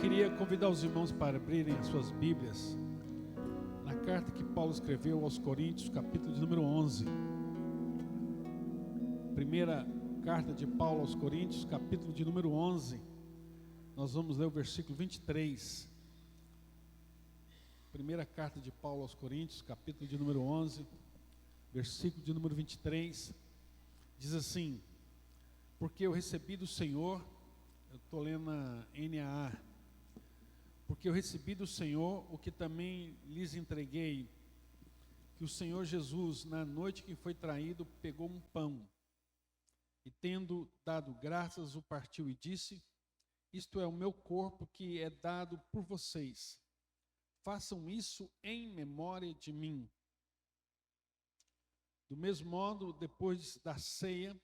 queria convidar os irmãos para abrirem as suas Bíblias na carta que Paulo escreveu aos Coríntios, capítulo de número 11. Primeira carta de Paulo aos Coríntios, capítulo de número 11. Nós vamos ler o versículo 23. Primeira carta de Paulo aos Coríntios, capítulo de número 11, versículo de número 23. Diz assim: porque eu recebi do Senhor, eu estou lendo na NAA, porque eu recebi do Senhor o que também lhes entreguei, que o Senhor Jesus, na noite que foi traído, pegou um pão, e tendo dado graças, o partiu e disse: isto é o meu corpo que é dado por vocês, façam isso em memória de mim. Do mesmo modo, depois da ceia,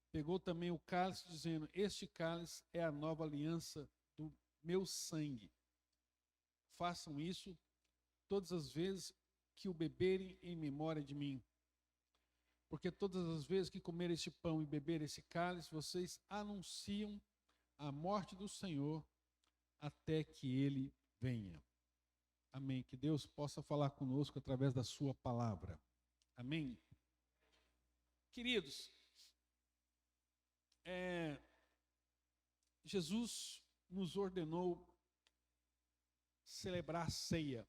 pegou também o cálice, dizendo: este cálice é a nova aliança do meu sangue. Façam isso todas as vezes que o beberem em memória de mim. Porque todas as vezes que comerem este pão e beberem esse cálice, vocês anunciam a morte do Senhor até que Ele venha. Amém. Que Deus possa falar conosco através da sua palavra. Amém. Queridos, Jesus nos ordenou celebrar a ceia.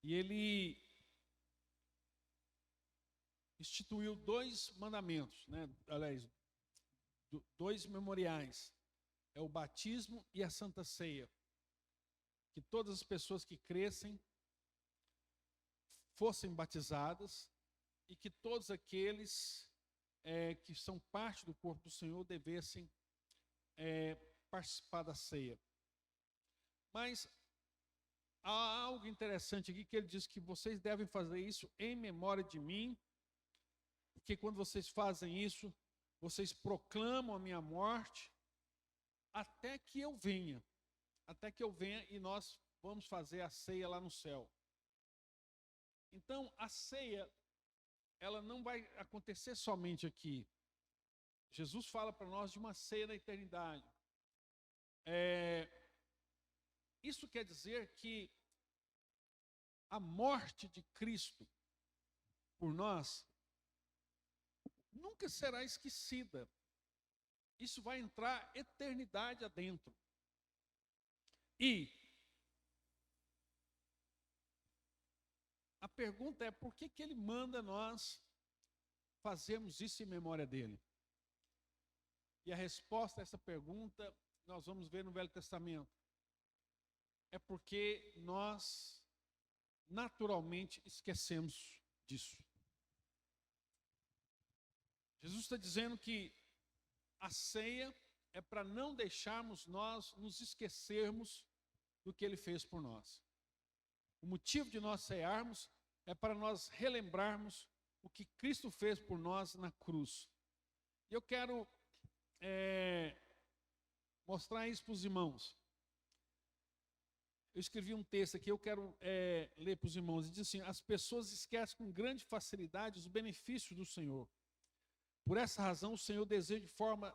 E Ele instituiu dois mandamentos, aliás, dois memoriais. É o batismo e a Santa Ceia. Que todas as pessoas que crescem fossem batizadas e que todos aqueles que são parte do corpo do Senhor devessem participar da ceia. Mas há algo interessante aqui que ele diz que vocês devem fazer isso em memória de mim, porque quando vocês fazem isso, vocês proclamam a minha morte até que eu venha. Até que eu venha e nós vamos fazer a ceia lá no céu. Então, a ceia, ela não vai acontecer somente aqui. Jesus fala para nós de uma ceia na eternidade. Isso quer dizer que a morte de Cristo por nós nunca será esquecida. Isso vai entrar eternidade adentro. E a pergunta é: por que Ele manda nós fazermos isso em memória dEle? E a resposta a essa pergunta nós vamos ver no Velho Testamento. É porque nós naturalmente esquecemos disso. Jesus está dizendo que a ceia é para não deixarmos nós nos esquecermos do que Ele fez por nós. O motivo de nós cearmos é para nós relembrarmos o que Cristo fez por nós na cruz. E eu quero mostrar isso para os irmãos. Eu escrevi um texto aqui, eu quero ler para os irmãos. E diz assim: as pessoas esquecem com grande facilidade os benefícios do Senhor. Por essa razão, o Senhor deseja de forma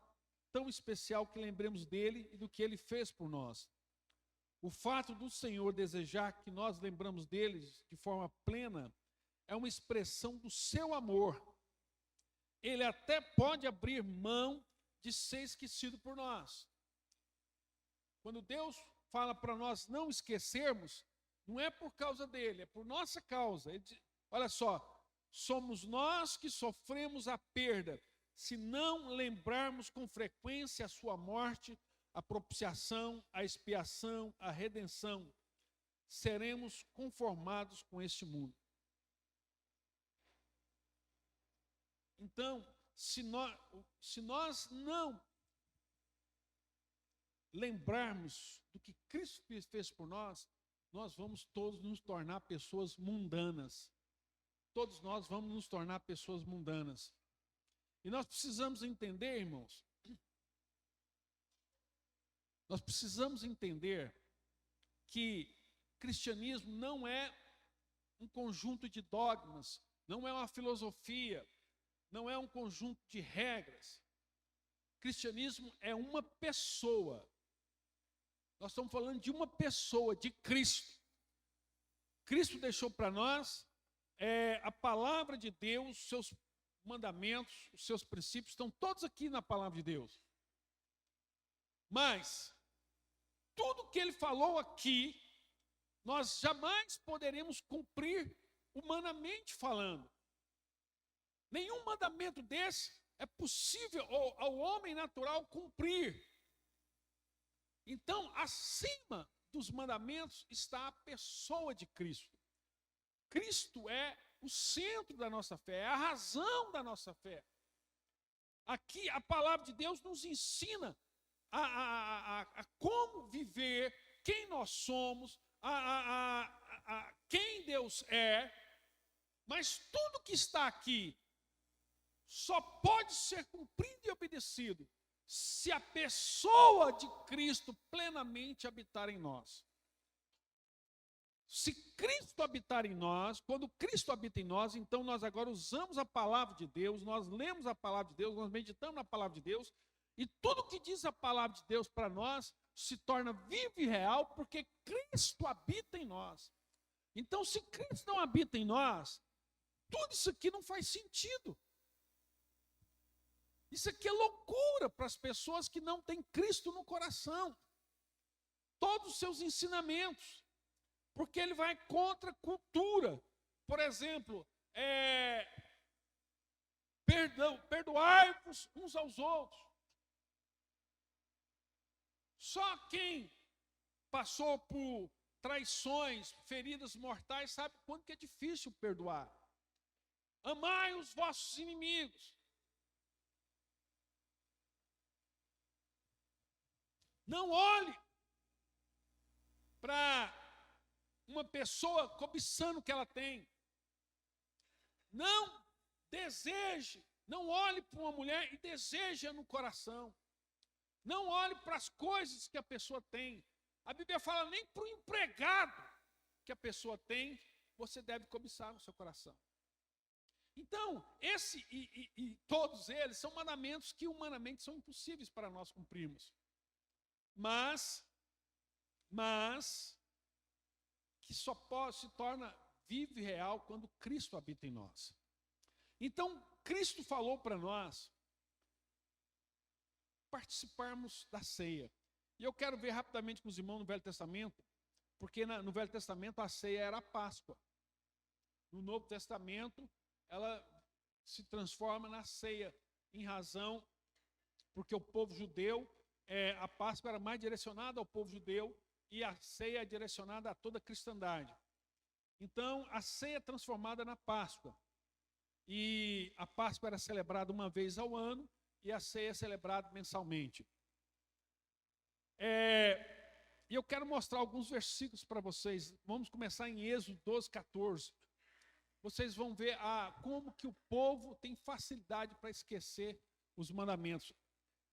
tão especial que lembremos dele e do que ele fez por nós. O fato do Senhor desejar que nós lembramos dele de forma plena é uma expressão do seu amor. Ele até pode abrir mão de ser esquecido por nós. Quando Deus fala para nós não esquecermos, não é por causa dele, é por nossa causa. Ele diz, olha só, somos nós que sofremos a perda se não lembrarmos com frequência a sua morte, a propiciação, a expiação, a redenção. Seremos conformados com este mundo. Então, se nós não lembrarmos do que Cristo fez por nós, nós vamos todos nos tornar pessoas mundanas. Todos nós vamos nos tornar pessoas mundanas. E nós precisamos entender, irmãos, nós precisamos entender que cristianismo não é um conjunto de dogmas, não é uma filosofia, não é um conjunto de regras. Cristianismo é uma pessoa. Nós estamos falando de uma pessoa, de Cristo. Cristo deixou para nós a palavra de Deus, os seus mandamentos, os seus princípios, estão todos aqui na palavra de Deus. Mas, tudo que ele falou aqui, nós jamais poderemos cumprir humanamente falando. Nenhum mandamento desse é possível ao homem natural cumprir. Então, acima dos mandamentos está a pessoa de Cristo. Cristo é o centro da nossa fé, é a razão da nossa fé. Aqui a palavra de Deus nos ensina a como viver, quem nós somos, quem Deus é, mas tudo que está aqui só pode ser cumprido e obedecido se a pessoa de Cristo plenamente habitar em nós. Se Cristo habitar em nós, quando Cristo habita em nós, então nós agora usamos a palavra de Deus, nós lemos a palavra de Deus, nós meditamos na palavra de Deus, e tudo que diz a palavra de Deus para nós se torna vivo e real, porque Cristo habita em nós. Então, se Cristo não habita em nós, tudo isso aqui não faz sentido. Isso aqui é loucura para as pessoas que não têm Cristo no coração. Todos os seus ensinamentos. Porque ele vai contra a cultura. Por exemplo, perdoai-vos uns aos outros. Só quem passou por traições, feridas mortais, sabe quanto que é difícil perdoar. Amai os vossos inimigos. Não olhe para uma pessoa cobiçando o que ela tem. Não deseje, não olhe para uma mulher e deseje no coração. Não olhe para as coisas que a pessoa tem. A Bíblia fala nem para o empregado que a pessoa tem, você deve cobiçar no seu coração. Então, esse e todos eles são mandamentos que humanamente são impossíveis para nós cumprirmos. Mas que só se torna vivo e real quando Cristo habita em nós. Então, Cristo falou para nós participarmos da ceia. E eu quero ver rapidamente com os irmãos no Velho Testamento, porque no Velho Testamento a ceia era a Páscoa. No Novo Testamento, ela se transforma na ceia, em razão, porque o povo judeu, a Páscoa era mais direcionada ao povo judeu, e a ceia é direcionada a toda a cristandade. Então, a ceia é transformada na Páscoa. E a Páscoa era celebrada uma vez ao ano, e a ceia é celebrada mensalmente. E eu quero mostrar alguns versículos para vocês. Vamos começar em Êxodo 12, 14. Vocês vão ver como que o povo tem facilidade para esquecer os mandamentos.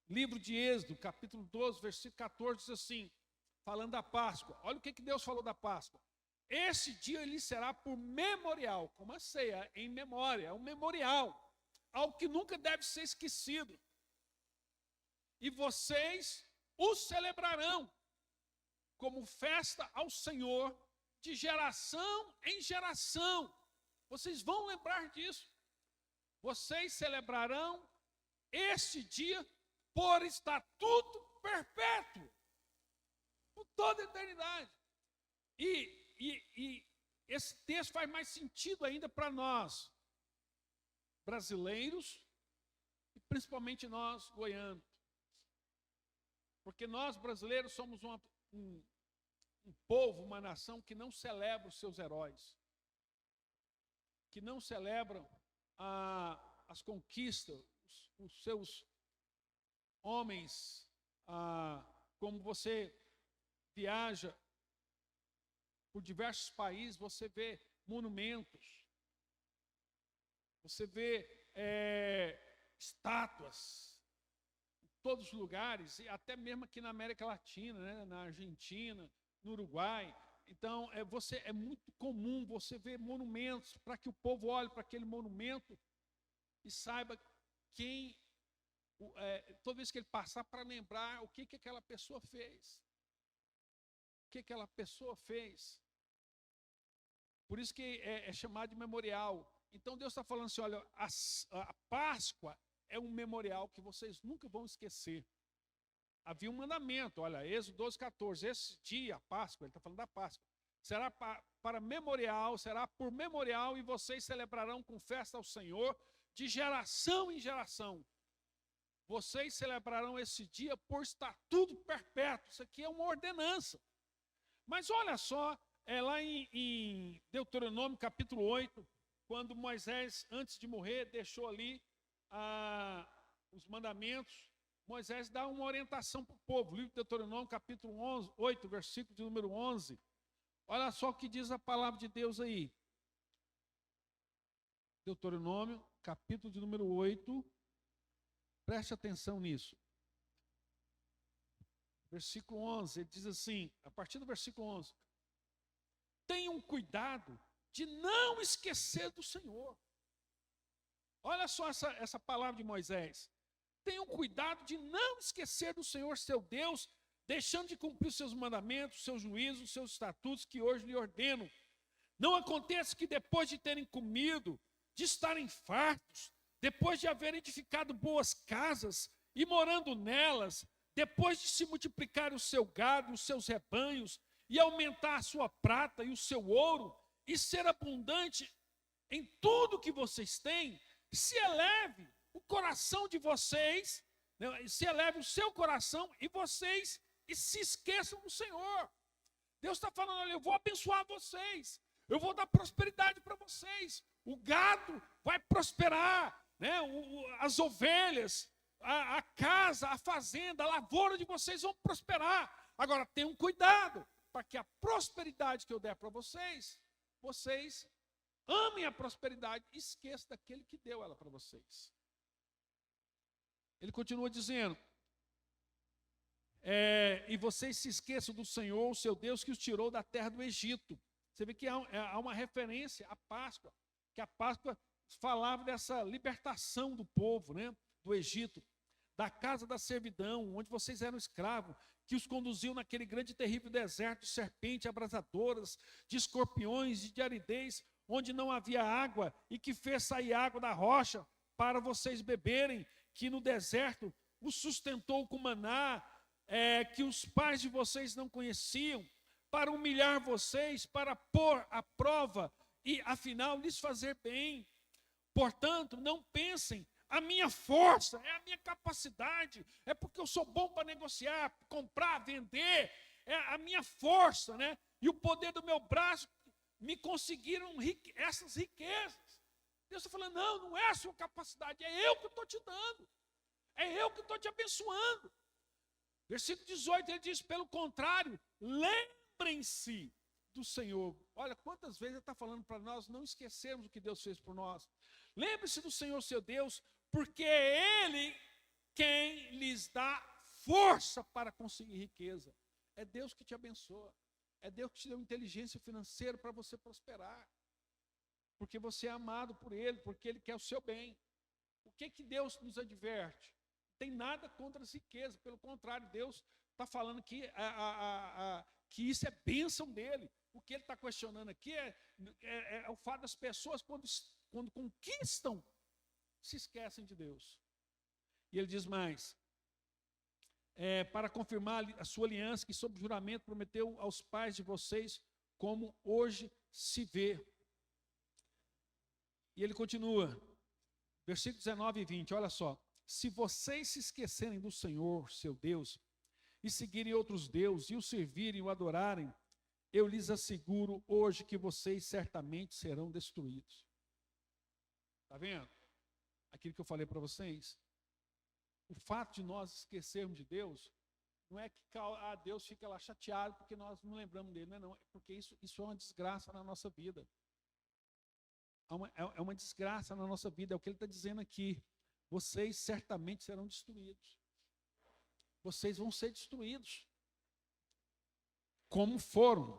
Livro de Êxodo, capítulo 12, versículo 14, diz assim, falando da Páscoa. Olha o que Deus falou da Páscoa. Esse dia lhe será por memorial, como a ceia, em memória, é um memorial, algo que nunca deve ser esquecido. E vocês o celebrarão como festa ao Senhor, de geração em geração. Vocês vão lembrar disso. Vocês celebrarão este dia por estatuto perpétuo, por toda a eternidade. E esse texto faz mais sentido ainda para nós, brasileiros, e principalmente nós, goianos. Porque nós, brasileiros, somos um povo, uma nação que não celebra os seus heróis, que não celebram as conquistas, os seus homens. Como você viaja por diversos países, você vê monumentos, você vê estátuas em todos os lugares, e até mesmo aqui na América Latina, né, na Argentina, no Uruguai. Então, é muito comum você ver monumentos, para que o povo olhe para aquele monumento e saiba quem, toda vez que ele passar, para lembrar o que aquela pessoa fez. que aquela pessoa fez. Por isso que é chamado de memorial. Então Deus está falando assim, olha, a Páscoa é um memorial que vocês nunca vão esquecer. Havia um mandamento, olha, Êxodo 12, 14, esse dia, a Páscoa, ele está falando da Páscoa, será para memorial, será por memorial, e vocês celebrarão com festa ao Senhor, de geração em geração. Vocês celebrarão esse dia por estatuto perpétuo. Isso aqui é uma ordenança. Mas olha só, lá em Deuteronômio capítulo 8, quando Moisés, antes de morrer, deixou ali os mandamentos, Moisés dá uma orientação para o povo. Livro de Deuteronômio capítulo 8, versículo de número 11. Olha só o que diz a palavra de Deus aí. Deuteronômio capítulo de número 8. Preste atenção nisso. Versículo 11, ele diz assim, a partir do versículo 11. Tenham cuidado de não esquecer do Senhor. Olha só essa palavra de Moisés. Tenham cuidado de não esquecer do Senhor, seu Deus, deixando de cumprir os seus mandamentos, seus juízos, seus estatutos que hoje lhe ordeno. Não aconteça que depois de terem comido, de estarem fartos, depois de haverem edificado boas casas e morando nelas, depois de se multiplicar o seu gado, os seus rebanhos, e aumentar a sua prata e o seu ouro, e ser abundante em tudo que vocês têm, se eleve o coração de vocês, se eleve o seu coração e se esqueçam do Senhor. Deus está falando, olha, eu vou abençoar vocês, eu vou dar prosperidade para vocês, o gado vai prosperar, né? As ovelhas, a casa, a fazenda, a lavoura de vocês vão prosperar. Agora tenham cuidado, para que a prosperidade que eu der para vocês, vocês amem a prosperidade e esqueçam daquele que deu ela para vocês. Ele continua dizendo, e vocês se esqueçam do Senhor, o seu Deus, que os tirou da terra do Egito. Você vê que há uma referência à Páscoa, que a Páscoa falava dessa libertação do povo, né, do Egito, da casa da servidão, onde vocês eram escravos, que os conduziu naquele grande e terrível deserto de serpentes abrasadoras, de escorpiões e de aridez, onde não havia água, e que fez sair água da rocha para vocês beberem, que no deserto os sustentou com maná, que os pais de vocês não conheciam, para humilhar vocês, para pôr à prova e, afinal, lhes fazer bem. Portanto, não pensem, a minha força, é a minha capacidade, é porque eu sou bom para negociar, comprar, vender, é a minha força, né? E o poder do meu braço me conseguiram essas riquezas. Deus está falando, não é a sua capacidade, é eu que estou te dando, é eu que estou te abençoando. Versículo 18, ele diz, pelo contrário, lembrem-se do Senhor. Olha quantas vezes ele está falando para nós não esquecermos o que Deus fez por nós. Lembre-se do Senhor, seu Deus, porque é Ele quem lhes dá força para conseguir riqueza. É Deus que te abençoa. É Deus que te deu inteligência financeira para você prosperar. Porque você é amado por Ele, porque Ele quer o seu bem. O que Deus nos adverte? Não tem nada contra as riquezas, pelo contrário, Deus está falando que isso é bênção dele. O que ele está questionando aqui é o fato das pessoas, quando conquistam, se esquecem de Deus. E ele diz mais, para confirmar a sua aliança, que sob juramento prometeu aos pais de vocês, como hoje se vê. E ele continua, versículos 19 e 20, olha só. Se vocês se esquecerem do Senhor, seu Deus, e seguirem outros deuses, e o servirem e o adorarem, eu lhes asseguro hoje que vocês certamente serão destruídos. Está vendo? Aquilo que eu falei para vocês. O fato de nós esquecermos de Deus, não é que Deus fica lá chateado porque nós não lembramos dele, não é porque isso é uma desgraça na nossa vida. É uma desgraça na nossa vida, é o que ele está dizendo aqui. Vocês certamente serão destruídos. Vocês vão ser destruídos. Como foram.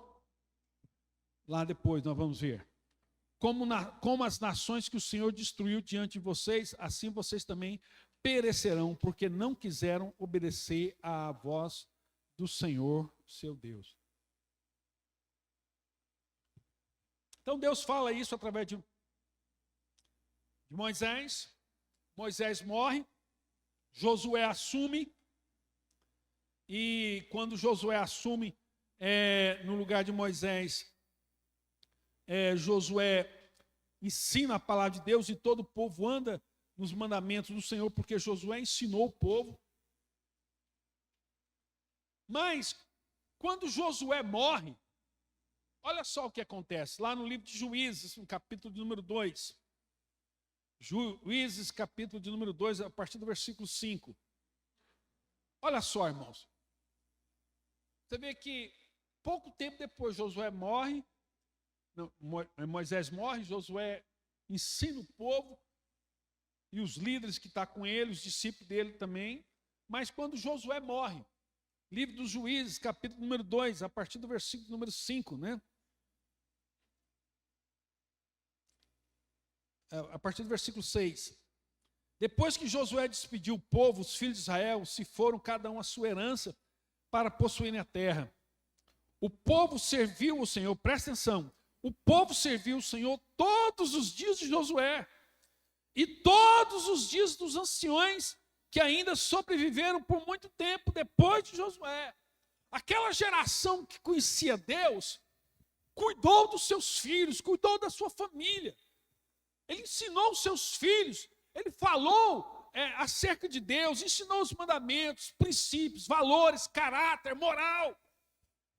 Lá depois nós vamos ver. Como as nações que o Senhor destruiu diante de vocês, assim vocês também perecerão, porque não quiseram obedecer à voz do Senhor, seu Deus. Então Deus fala isso através de Moisés. Moisés morre, Josué assume, e quando Josué assume no lugar de Moisés, Josué ensina a palavra de Deus e todo o povo anda nos mandamentos do Senhor, porque Josué ensinou o povo. Mas, quando Josué morre, olha só o que acontece, lá no livro de Juízes, no capítulo de número 2. Juízes, capítulo de número 2, a partir do versículo 5. Olha só, irmãos. Você vê que pouco tempo depois Josué morre, Moisés morre, Josué ensina o povo e os líderes que estão com ele, os discípulos dele também. Mas quando Josué morre, livro dos Juízes, capítulo número 2, a partir do versículo número 5, né? A partir do versículo 6. Depois que Josué despediu o povo, os filhos de Israel se foram cada um à sua herança para possuírem a terra. O povo serviu o Senhor, presta atenção, o povo serviu o Senhor todos os dias de Josué e todos os dias dos anciões que ainda sobreviveram por muito tempo depois de Josué. Aquela geração que conhecia Deus, cuidou dos seus filhos, cuidou da sua família. Ele ensinou os seus filhos, ele falou acerca de Deus, ensinou os mandamentos, princípios, valores, caráter, moral.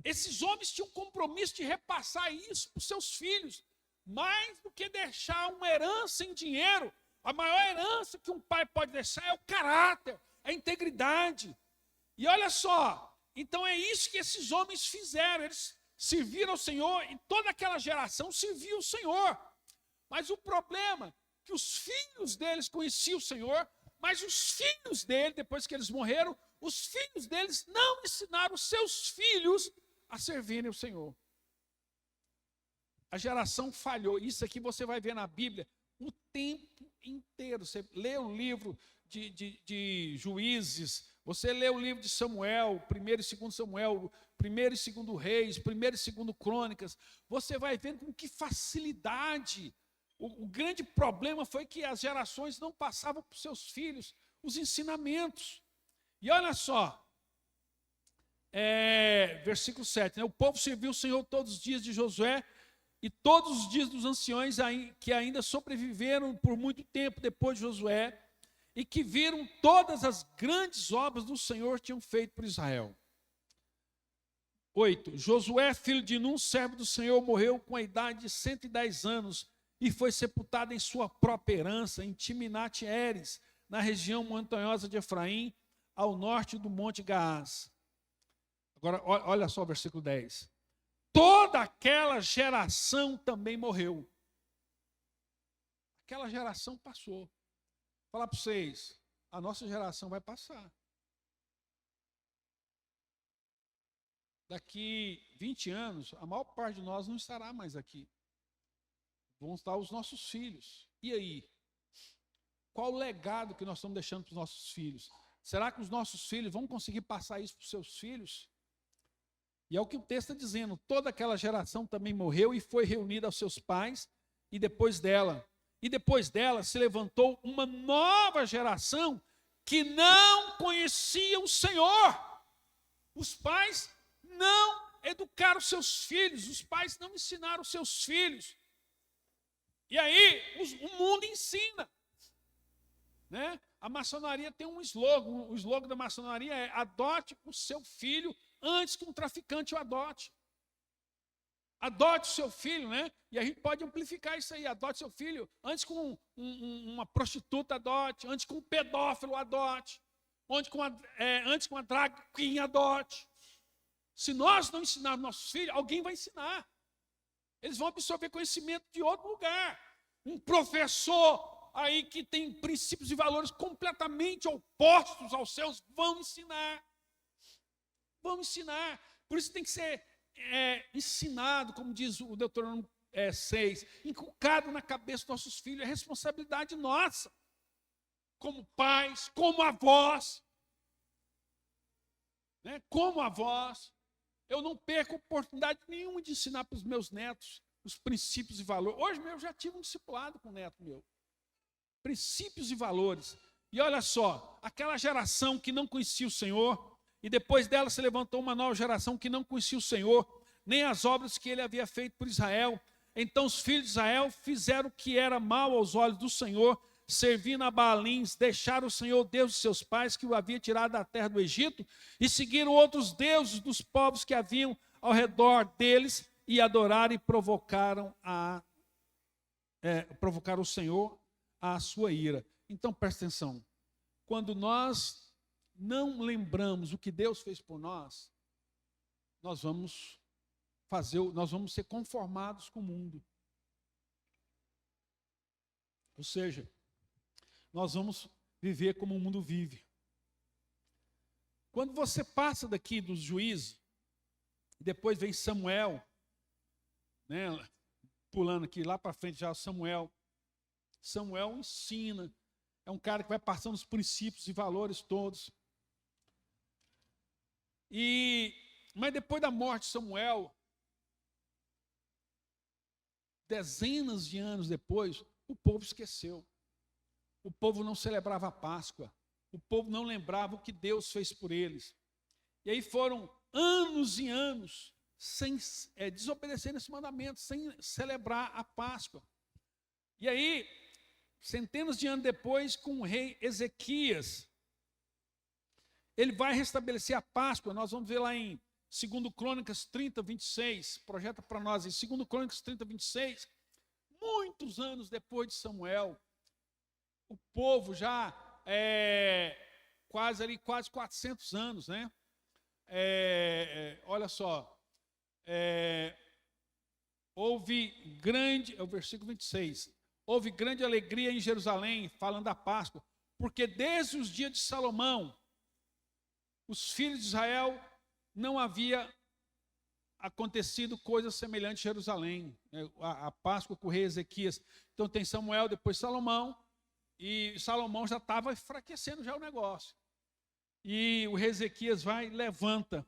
Esses homens tinham um compromisso de repassar isso para os seus filhos, mais do que deixar uma herança em dinheiro. A maior herança que um pai pode deixar é o caráter, a integridade. E olha só, então é isso que esses homens fizeram, eles serviram ao Senhor e toda aquela geração servia o Senhor. Mas o problema é que os filhos deles conheciam o Senhor, mas os filhos dele, depois que eles morreram, os filhos deles não ensinaram os seus filhos a servirem o Senhor. A geração falhou. Isso aqui você vai ver na Bíblia o tempo inteiro. Você lê o livro de Juízes, você lê o livro de Samuel, 1º e 2º Samuel, 1º e 2º Reis, 1º e 2º Crônicas, você vai vendo com que facilidade. O grande problema foi que as gerações não passavam para os seus filhos os ensinamentos. E olha só, versículo 7, né? O povo serviu o Senhor todos os dias de Josué e todos os dias dos anciões que ainda sobreviveram por muito tempo depois de Josué e que viram todas as grandes obras do Senhor tinham feito por Israel. 8. Josué, filho de Nun, servo do Senhor, morreu com a idade de 110 anos e foi sepultado em sua própria herança, em Timnat-Heres, na região montanhosa de Efraim, ao norte do Monte Gaás. Agora, olha só o versículo 10. Toda aquela geração também morreu. Aquela geração passou. Vou falar para vocês, a nossa geração vai passar. Daqui 20 anos, a maior parte de nós não estará mais aqui. Vão estar os nossos filhos. E aí? Qual o legado que nós estamos deixando para os nossos filhos? Será que os nossos filhos vão conseguir passar isso para os seus filhos? E é o que o texto está dizendo. Toda aquela geração também morreu e foi reunida aos seus pais e depois dela. E depois dela se levantou uma nova geração que não conhecia o Senhor. Os pais não educaram seus filhos, os pais não ensinaram os seus filhos. E aí, o mundo ensina. Né? A maçonaria tem um slogan, o slogan da maçonaria é: adote o seu filho antes que um traficante o adote. Adote o seu filho, né? E a gente pode amplificar isso aí, adote seu filho antes que uma prostituta adote, antes que um pedófilo adote, antes que uma drag queen adote. Se nós não ensinarmos nossos filhos, alguém vai ensinar. Eles vão absorver conhecimento de outro lugar. Um professor aí que tem princípios e valores completamente opostos aos seus, vão ensinar. Vão ensinar. Por isso tem que ser ensinado, como diz o Deuteronômio 6, inculcado na cabeça dos nossos filhos. É responsabilidade nossa, como pais, como avós. Né? Como avós. Eu não perco oportunidade nenhuma de ensinar para os meus netos os princípios e valores. Hoje mesmo eu já tive um discipulado com o neto meu. Princípios e valores. E olha só, aquela geração que não conhecia o Senhor, e depois dela se levantou uma nova geração que não conhecia o Senhor, nem as obras que ele havia feito por Israel. Então os filhos de Israel fizeram o que era mal aos olhos do Senhor, servindo a Baalins, deixaram o Senhor, Deus de seus pais, que o havia tirado da terra do Egito, e seguiram outros deuses dos povos que haviam ao redor deles, e adoraram e provocaram o Senhor à sua ira. Então presta atenção, quando nós não lembramos o que Deus fez por nós, nós vamos ser conformados com o mundo. Ou seja, nós vamos viver como o mundo vive. Quando você passa daqui dos Juízes, depois vem Samuel, né, pulando aqui lá para frente já Samuel ensina, é um cara que vai passando os princípios e valores todos. Mas depois da morte de Samuel, dezenas de anos depois, o povo esqueceu. O povo não celebrava a Páscoa. O povo não lembrava o que Deus fez por eles. E aí foram anos e anos sem desobedecer esse mandamento, sem celebrar a Páscoa. E aí, centenas de anos depois, com o rei Ezequias, ele vai restabelecer a Páscoa. Nós vamos ver lá em 2 Crônicas 30, 26, projeta para nós em 2 Crônicas 30, 26, muitos anos depois de Samuel, o povo já quase 400 anos, né? Olha só, houve grande, é o versículo 26, houve grande alegria em Jerusalém, falando da Páscoa, porque desde os dias de Salomão, os filhos de Israel não havia acontecido coisa semelhante em Jerusalém. A Páscoa com o rei Ezequias. Então tem Samuel, depois Salomão, e Salomão já estava enfraquecendo já o negócio. E o rei Ezequias vai, levanta,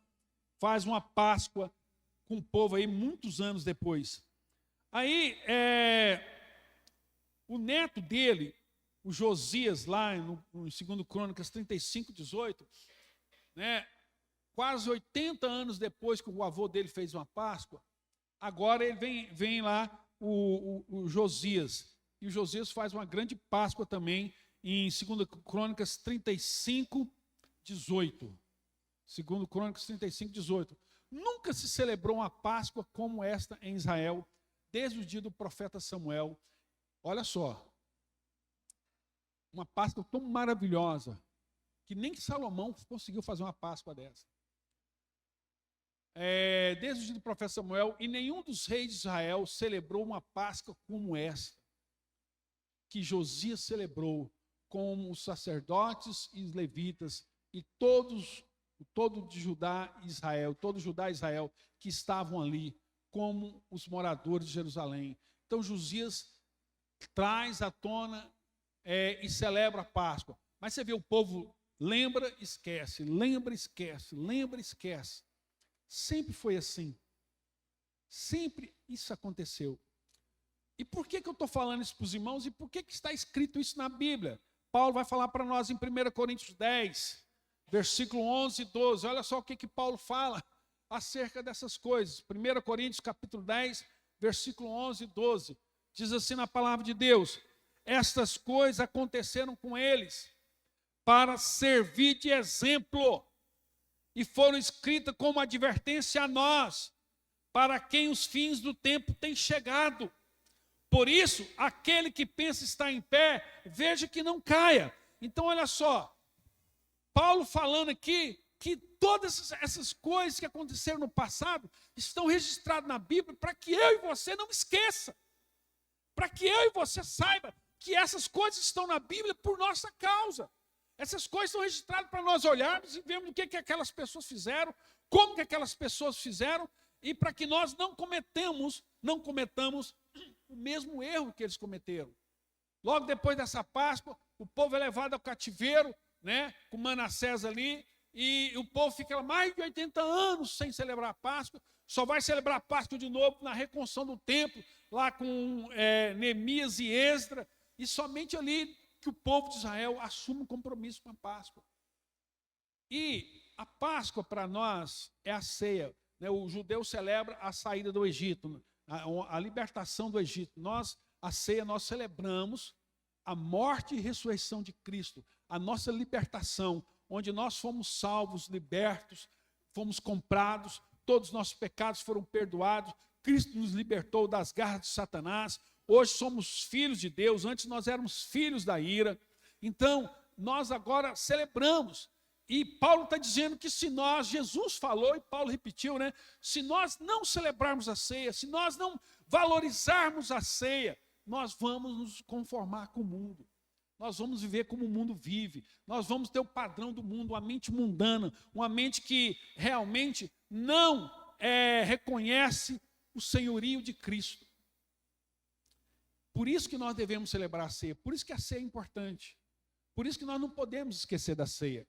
faz uma Páscoa com o povo aí muitos anos depois. Aí o neto dele, o Josias, lá no 2 Crônicas 35, 18, né, quase 80 anos depois que o avô dele fez uma Páscoa, agora ele vem lá o Josias. E o Josias faz uma grande Páscoa também em 2 Crônicas 35, 18. 2 Crônicas 35, 18. Nunca se celebrou uma Páscoa como esta em Israel, desde o dia do profeta Samuel. Olha só, uma Páscoa tão maravilhosa, que nem Salomão conseguiu fazer uma Páscoa dessa. Desde o dia do profeta Samuel, e nenhum dos reis de Israel celebrou uma Páscoa como esta, que Josias celebrou, como os sacerdotes e os levitas, e todo de Judá e Israel, todo Judá e Israel, que estavam ali, como os moradores de Jerusalém. Então Josias traz à tona e celebra a Páscoa. Mas você vê, o povo lembra, esquece, lembra, esquece, lembra, esquece. Sempre foi assim. Sempre isso aconteceu. E por que eu estou falando isso para os irmãos? E por que está escrito isso na Bíblia? Paulo vai falar para nós em 1 Coríntios 10, versículo 11 e 12. Olha só o que Paulo fala acerca dessas coisas. 1 Coríntios capítulo 10, versículo 11 e 12. Diz assim na palavra de Deus: estas coisas aconteceram com eles para servir de exemplo, e foram escritas como advertência a nós, para quem os fins do tempo têm chegado. Por isso, aquele que pensa estar em pé, veja que não caia. Então, olha só, Paulo falando aqui que todas essas coisas que aconteceram no passado estão registradas na Bíblia para que eu e você não esqueça, para que eu e você saiba que essas coisas estão na Bíblia por nossa causa. Essas coisas estão registradas para nós olharmos e vermos o que aquelas pessoas fizeram, como que aquelas pessoas fizeram, e para que nós não cometamos o mesmo erro que eles cometeram. Logo depois dessa Páscoa, o povo é levado ao cativeiro, né, com Manassés ali, e o povo fica mais de 80 anos sem celebrar a Páscoa, só vai celebrar a Páscoa de novo na reconstrução do templo, lá com Neemias e Esdras, e somente ali que o povo de Israel assume um compromisso com a Páscoa. E a Páscoa para nós é a ceia, né? O judeu celebra a saída do Egito, a libertação do Egito. A ceia, nós celebramos a morte e ressurreição de Cristo, a nossa libertação, onde nós fomos salvos, libertos, fomos comprados, todos os nossos pecados foram perdoados, Cristo nos libertou das garras de Satanás, hoje somos filhos de Deus, antes nós éramos filhos da ira, então nós agora celebramos, e Paulo está dizendo que se nós, Jesus falou, e Paulo repetiu, né? Se nós não celebrarmos a ceia, se nós não valorizarmos a ceia, nós vamos nos conformar com o mundo. Nós vamos viver como o mundo vive. Nós vamos ter o padrão do mundo, uma mente mundana, uma mente que realmente não reconhece o senhorio de Cristo. Por isso que nós devemos celebrar a ceia. Por isso que a ceia é importante. Por isso que nós não podemos esquecer da ceia.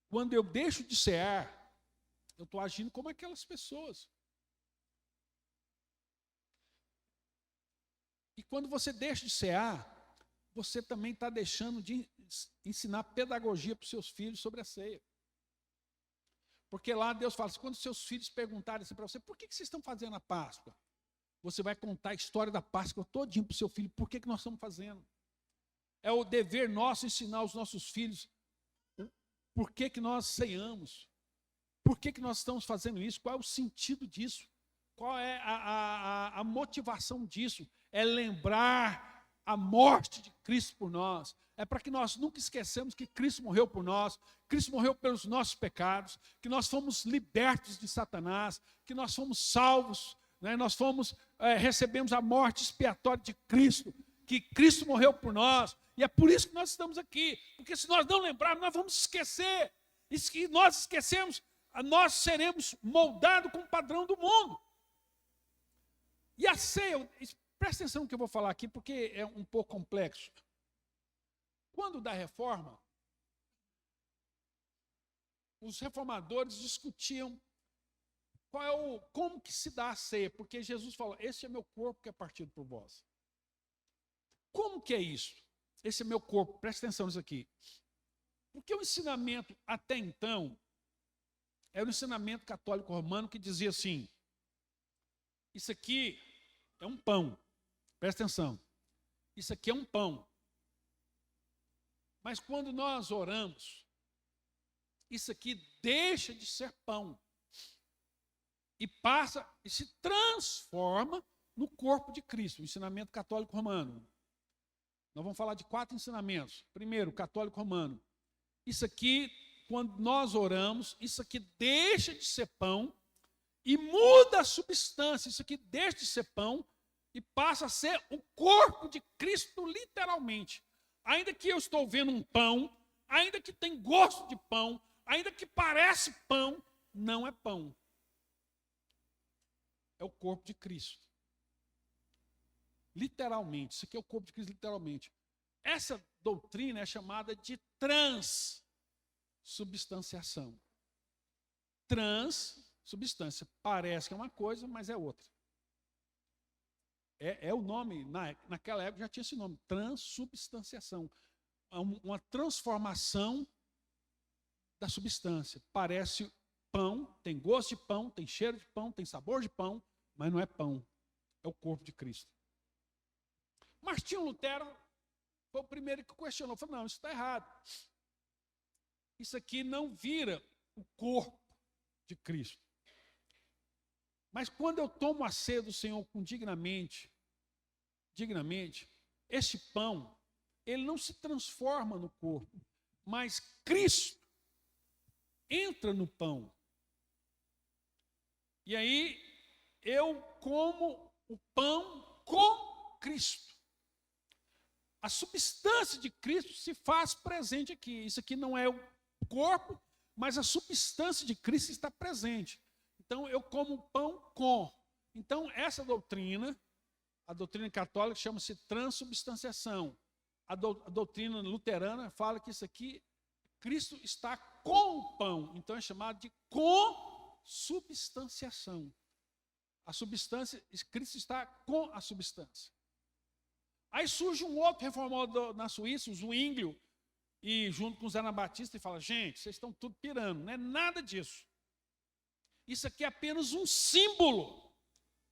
Quando eu deixo de cear, eu estou agindo como aquelas pessoas. E quando você deixa de cear, você também está deixando de ensinar pedagogia para os seus filhos sobre a ceia. Porque lá Deus fala assim, quando seus filhos perguntarem assim para você, por que vocês estão fazendo a Páscoa? Você vai contar a história da Páscoa todinho para o seu filho, por que nós estamos fazendo. É o dever nosso ensinar os nossos filhos por que nós ceamos, por que nós estamos fazendo isso, qual é o sentido disso, qual é a motivação disso. É lembrar a morte de Cristo por nós. É para que nós nunca esqueçamos que Cristo morreu por nós, Cristo morreu pelos nossos pecados, que nós fomos libertos de Satanás, que nós fomos salvos, né? Nós recebemos a morte expiatória de Cristo, que Cristo morreu por nós, e é por isso que nós estamos aqui, porque se nós não lembrarmos, nós vamos esquecer, e se nós esquecermos, nós seremos moldados com o padrão do mundo. E a ceia, presta atenção no que eu vou falar aqui, porque é um pouco complexo. Quando da reforma, os reformadores discutiam como que se dá a ceia, porque Jesus falou, esse é meu corpo que é partido por vós. Como que é isso? Esse é meu corpo, presta atenção nisso aqui. Porque o ensinamento até então, era o ensinamento católico romano que dizia assim, isso aqui é um pão. Presta atenção. Isso aqui é um pão. Mas quando nós oramos, isso aqui deixa de ser pão. E passa e se transforma no corpo de Cristo. O ensinamento católico romano. Nós vamos falar de 4 ensinamentos. Primeiro, católico romano. Isso aqui, quando nós oramos, isso aqui deixa de ser pão e muda a substância. Isso aqui deixa de ser pão e passa a ser o corpo de Cristo, literalmente. Ainda que eu estou vendo um pão, ainda que tem gosto de pão, ainda que parece pão, não é pão. É o corpo de Cristo. Literalmente, isso aqui é o corpo de Cristo, literalmente. Essa doutrina é chamada de transubstanciação. Transubstância. Parece que é uma coisa, mas é outra. É o nome, naquela época já tinha esse nome, transubstanciação. Uma transformação da substância. Parece pão, tem gosto de pão, tem cheiro de pão, tem sabor de pão, mas não é pão. É o corpo de Cristo. Martinho Lutero foi o primeiro que questionou. Falou, não, isso está errado. Isso aqui não vira o corpo de Cristo. Mas quando eu tomo a ceia do Senhor dignamente, esse pão, ele não se transforma no corpo, mas Cristo entra no pão. E aí eu como o pão com Cristo. A substância de Cristo se faz presente aqui. Isso aqui não é o corpo, mas a substância de Cristo está presente. Então, eu como pão com. Então, essa doutrina, a doutrina católica chama-se transubstanciação. a doutrina luterana fala que isso aqui, Cristo está com o pão. Então é chamado de consubstanciação. A substância, Cristo está com a substância. Aí surge um outro reformador na Suíça, o Zwinglio, e junto com o Zé Anabatista, e fala: gente, vocês estão tudo pirando, não é nada disso. Isso aqui é apenas um símbolo.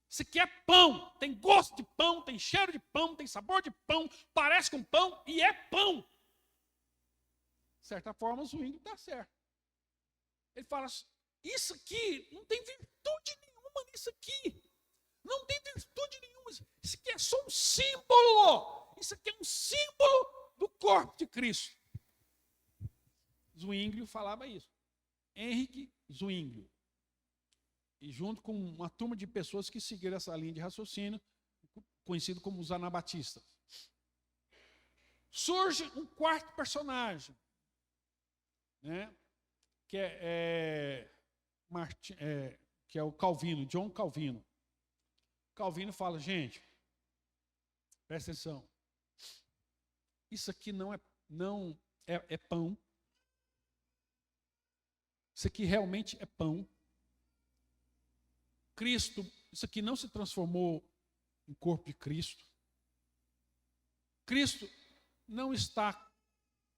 Isso aqui é pão, tem gosto de pão, tem cheiro de pão, tem sabor de pão, parece com pão e é pão. De certa forma, o Zwinglio está certo. Ele fala: isso aqui não tem virtude nenhuma nisso aqui. Não tem virtude nenhuma. Isso aqui é só um símbolo. Isso aqui é um símbolo do corpo de Cristo. Zwinglio falava isso. Henrique Zwinglio. E junto com uma turma de pessoas que seguiram essa linha de raciocínio, conhecido como os anabatistas. Surge um quarto personagem, né, que é o Calvino, John Calvino. Calvino fala: gente, presta atenção, isso aqui não é pão, isso aqui realmente é pão. Cristo, isso aqui não se transformou em corpo de Cristo. Cristo não está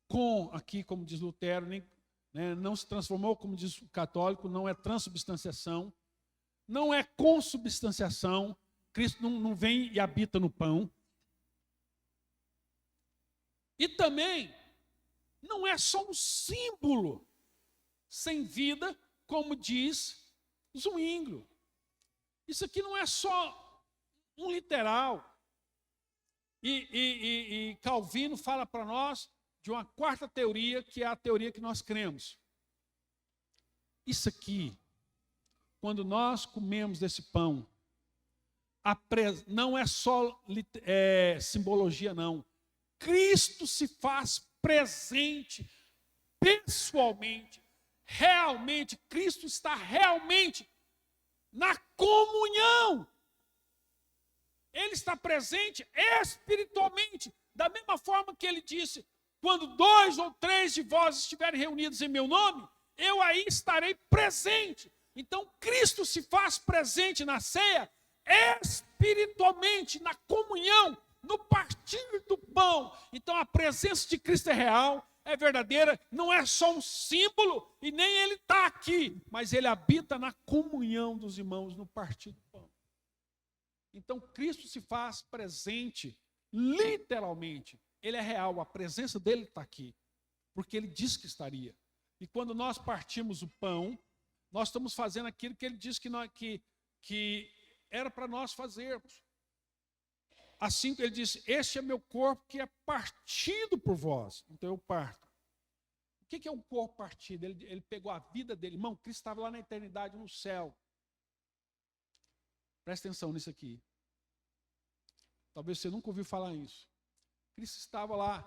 com, aqui como diz Lutero, nem, né, não se transformou, como diz o católico, não é transubstanciação, não é consubstanciação. Cristo não vem e habita no pão. E também não é só um símbolo sem vida, como diz Zwinglio. Isso aqui não é só um literal. E Calvino fala para nós de uma quarta teoria, que é a teoria que nós cremos. Isso aqui, quando nós comemos desse pão, não é só simbologia, não. Cristo se faz presente, pessoalmente, realmente. Cristo está realmente na comunhão. Ele está presente espiritualmente, da mesma forma que ele disse: quando 2 ou 3 de vós estiverem reunidos em meu nome, eu aí estarei presente. Então Cristo se faz presente na ceia, espiritualmente, na comunhão, no partir do pão. Então a presença de Cristo é real, é verdadeira, não é só um símbolo, e nem ele está aqui, mas ele habita na comunhão dos irmãos, no partir do pão. Então Cristo se faz presente, literalmente. Ele é real, a presença dele está aqui, porque ele disse que estaria. E quando nós partimos o pão, nós estamos fazendo aquilo que ele disse que era para nós fazermos. Assim que ele disse: este é meu corpo que é partido por vós. Então eu parto. O que é um corpo partido? Ele pegou a vida dele. Irmão, Cristo estava lá na eternidade, no céu. Presta atenção nisso aqui. Talvez você nunca ouviu falar isso. Cristo estava lá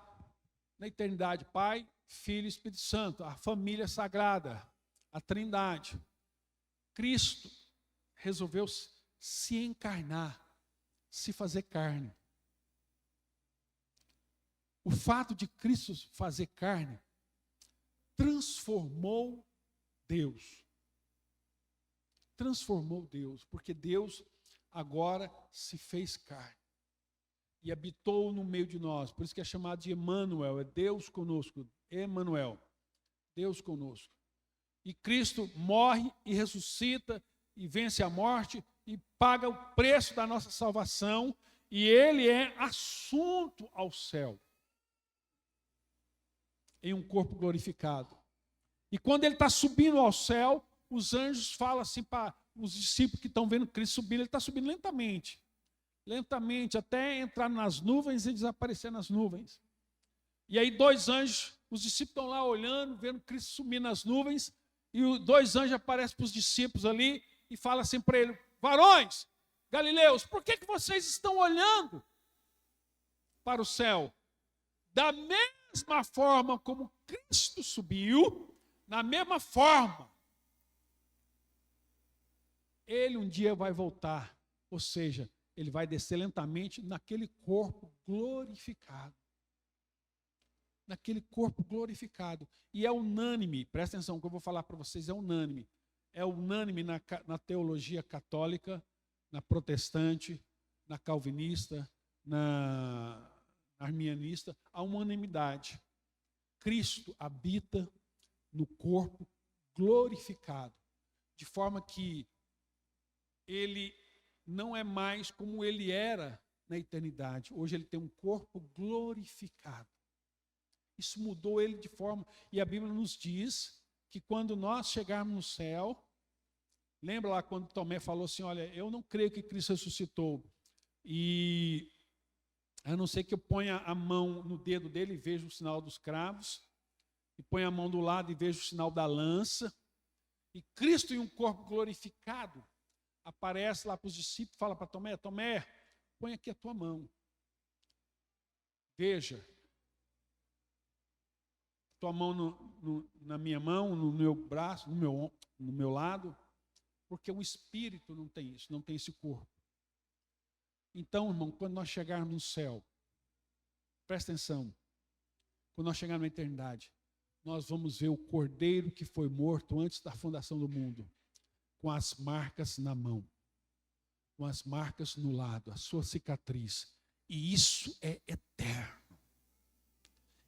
na eternidade, Pai, Filho e Espírito Santo, a família sagrada, a Trindade. Cristo resolveu se encarnar, se fazer carne. O fato de Cristo fazer carne transformou Deus. Transformou Deus, porque Deus agora se fez carne e habitou no meio de nós. Por isso que é chamado de Emmanuel, é Deus conosco. Emmanuel, Deus conosco. E Cristo morre e ressuscita e vence a morte e paga o preço da nossa salvação, e ele é assunto ao céu em um corpo glorificado. E quando ele está subindo ao céu, os anjos falam assim para os discípulos que estão vendo Cristo subindo: ele está subindo lentamente, lentamente, até entrar nas nuvens e desaparecer nas nuvens. E aí 2 anjos, os discípulos estão lá olhando, vendo Cristo subir nas nuvens, e 2 anjos aparecem para os discípulos ali e falam assim para ele: varões galileus, por que vocês estão olhando para o céu? Da mesma forma como Cristo subiu, na mesma forma, ele um dia vai voltar. Ou seja, ele vai descer lentamente naquele corpo glorificado. naquele corpo glorificado. E é unânime, presta atenção, o que eu vou falar para vocês é unânime. É unânime na teologia católica, na protestante, na calvinista, na arminianista, a unanimidade. Cristo habita no corpo glorificado, de forma que ele não é mais como ele era na eternidade. Hoje ele tem um corpo glorificado. Isso mudou ele de forma... E a Bíblia nos diz que quando nós chegarmos no céu... Lembra lá quando Tomé falou assim, olha, eu não creio que Cristo ressuscitou. E a não ser que eu ponha a mão no dedo dele e veja o sinal dos cravos. E ponha a mão do lado e veja o sinal da lança. E Cristo em um corpo glorificado aparece lá para os discípulos e fala para Tomé, Tomé, põe aqui a tua mão. Veja. Tua mão na minha mão, no meu braço, no meu lado, porque o espírito não tem isso, não tem esse corpo. Então, irmão, quando nós chegarmos no céu, presta atenção, quando nós chegarmos na eternidade, nós vamos ver o Cordeiro que foi morto antes da fundação do mundo, com as marcas na mão, com as marcas no lado, a sua cicatriz. E isso é eterno.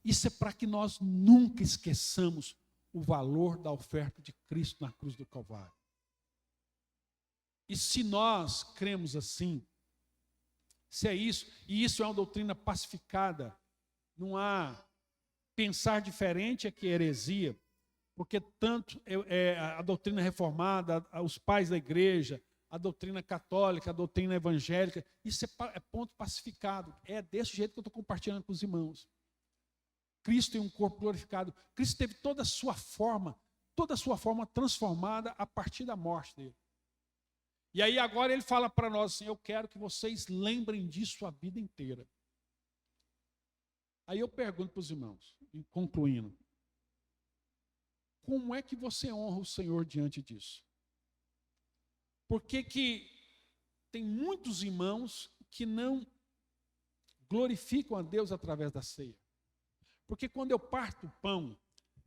Isso é para que nós nunca esqueçamos o valor da oferta de Cristo na cruz do Calvário. E se nós cremos assim, se é isso, e isso é uma doutrina pacificada, não há pensar diferente é que é heresia, porque tanto a doutrina reformada, os pais da igreja, a doutrina católica, a doutrina evangélica, isso é ponto pacificado. É desse jeito que eu estou compartilhando com os irmãos. Cristo em um corpo glorificado. Cristo teve toda a sua forma transformada a partir da morte dele. E aí agora ele fala para nós assim, eu quero que vocês lembrem disso a vida inteira. Aí eu pergunto para os irmãos, concluindo, como é que você honra o Senhor diante disso? Porque que tem muitos irmãos que não glorificam a Deus através da ceia. Porque quando eu parto o pão,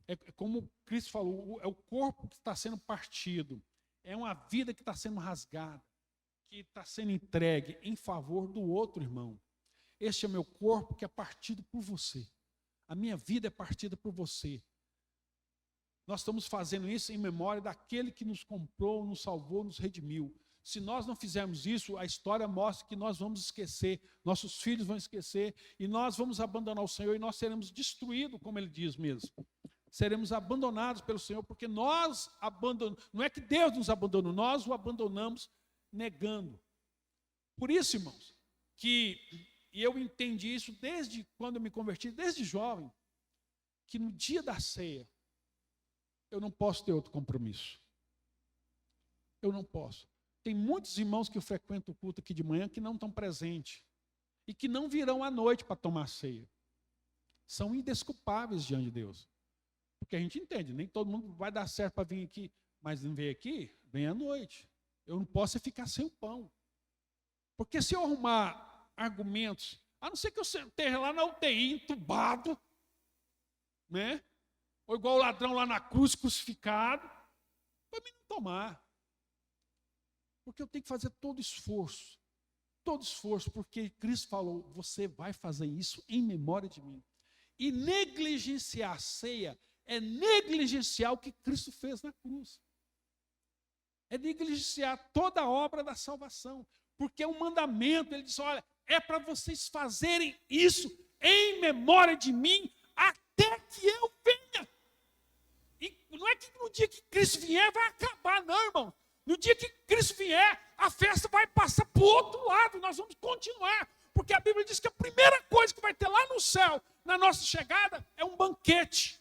é como Cristo falou, é o corpo que está sendo partido, é uma vida que está sendo rasgada, que está sendo entregue em favor do outro irmão. Este é meu corpo que é partido por você. A minha vida é partida por você. Nós estamos fazendo isso em memória daquele que nos comprou, nos salvou, nos redimiu. Se nós não fizermos isso, a história mostra que nós vamos esquecer, nossos filhos vão esquecer, e nós vamos abandonar o Senhor, e nós seremos destruídos, como ele diz mesmo. Seremos abandonados pelo Senhor, porque nós abandonamos, não é que Deus nos abandonou, nós o abandonamos negando. Por isso, irmãos, que eu entendi isso desde quando eu me converti, desde jovem, que no dia da ceia, eu não posso ter outro compromisso. Eu não posso. Tem muitos irmãos que eu frequento o culto aqui de manhã que não estão presentes e que não virão à noite para tomar ceia. São indesculpáveis diante de Deus. Porque a gente entende, nem todo mundo vai dar certo para vir aqui, mas não vem aqui, vem à noite. Eu não posso ficar sem o pão. Porque se eu arrumar argumentos, a não ser que eu esteja lá na UTI, entubado, né? Ou igual o ladrão lá na cruz, crucificado, para mim não tomar. Porque eu tenho que fazer todo esforço, porque Cristo falou, você vai fazer isso em memória de mim. E negligenciar a ceia é negligenciar o que Cristo fez na cruz. É negligenciar toda a obra da salvação, porque é um mandamento, ele diz, olha, é para vocês fazerem isso em memória de mim, até que eu venha. E não é que no dia que Cristo vier vai acabar, não, irmão. No dia que Cristo vier, a festa vai passar para o outro lado, nós vamos continuar. Porque a Bíblia diz que a primeira coisa que vai ter lá no céu, na nossa chegada, é um banquete,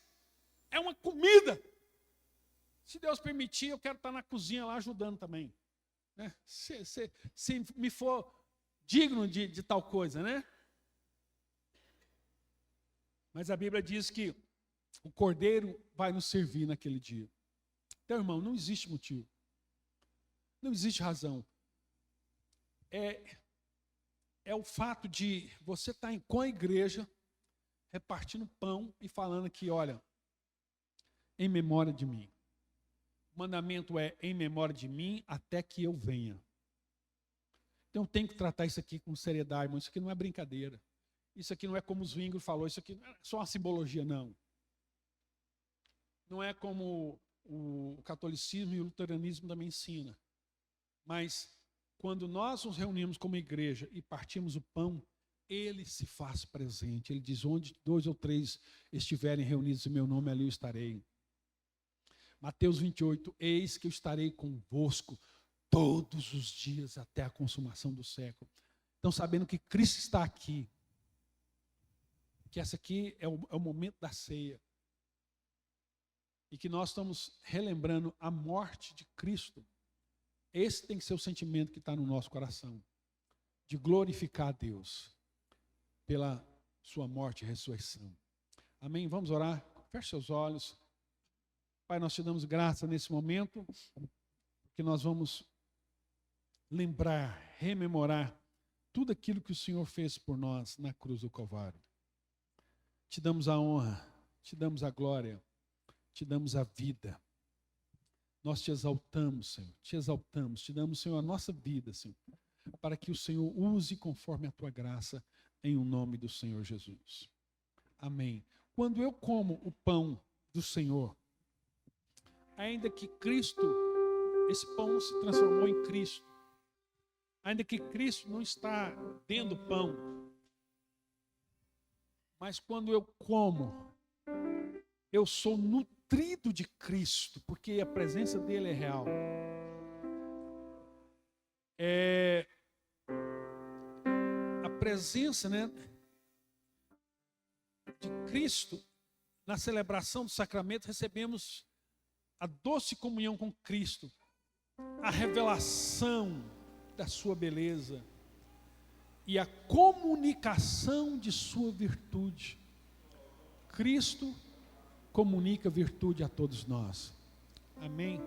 é uma comida. Se Deus permitir, eu quero estar na cozinha lá ajudando também. Né? Se me for digno de tal coisa, né? Mas a Bíblia diz que o Cordeiro vai nos servir naquele dia. Então, irmão, não existe motivo. Não existe razão. É o fato de você estar com a igreja, repartindo pão e falando aqui, olha, em memória de mim. O mandamento é em memória de mim até que eu venha. Então eu tenho que tratar isso aqui com seriedade, irmão. Isso aqui não é brincadeira. Isso aqui não é como o Zwingli falou, isso aqui não é só uma simbologia, não. Não é como o catolicismo e o luteranismo também ensinam. Mas quando nós nos reunimos como igreja e partimos o pão, ele se faz presente. Ele diz, onde 2 ou 3 estiverem reunidos em meu nome, ali eu estarei. Mateus 28, eis que eu estarei convosco todos os dias até a consumação do século. Então, sabendo que Cristo está aqui, que essa aqui é o momento da ceia, e que nós estamos relembrando a morte de Cristo, esse tem que ser o sentimento que está no nosso coração, de glorificar a Deus pela sua morte e ressurreição. Amém? Vamos orar? Feche seus olhos. Pai, nós te damos graça nesse momento, porque nós vamos lembrar, rememorar tudo aquilo que o Senhor fez por nós na cruz do Calvário. Te damos a honra, te damos a glória, te damos a vida. Nós te exaltamos, Senhor, te exaltamos, te damos, Senhor, a nossa vida, Senhor, para que o Senhor use conforme a tua graça, em o nome do Senhor Jesus. Amém. Quando eu como o pão do Senhor, ainda que Cristo, esse pão se transformou em Cristo, ainda que Cristo não está dentro do pão, mas quando eu como, eu sou nutrido de Cristo, porque a presença dele é real. A presença, né, de Cristo, na celebração do sacramento, recebemos a doce comunhão com Cristo, a revelação da sua beleza e a comunicação de sua virtude. Cristo comunica virtude a todos nós. Amém?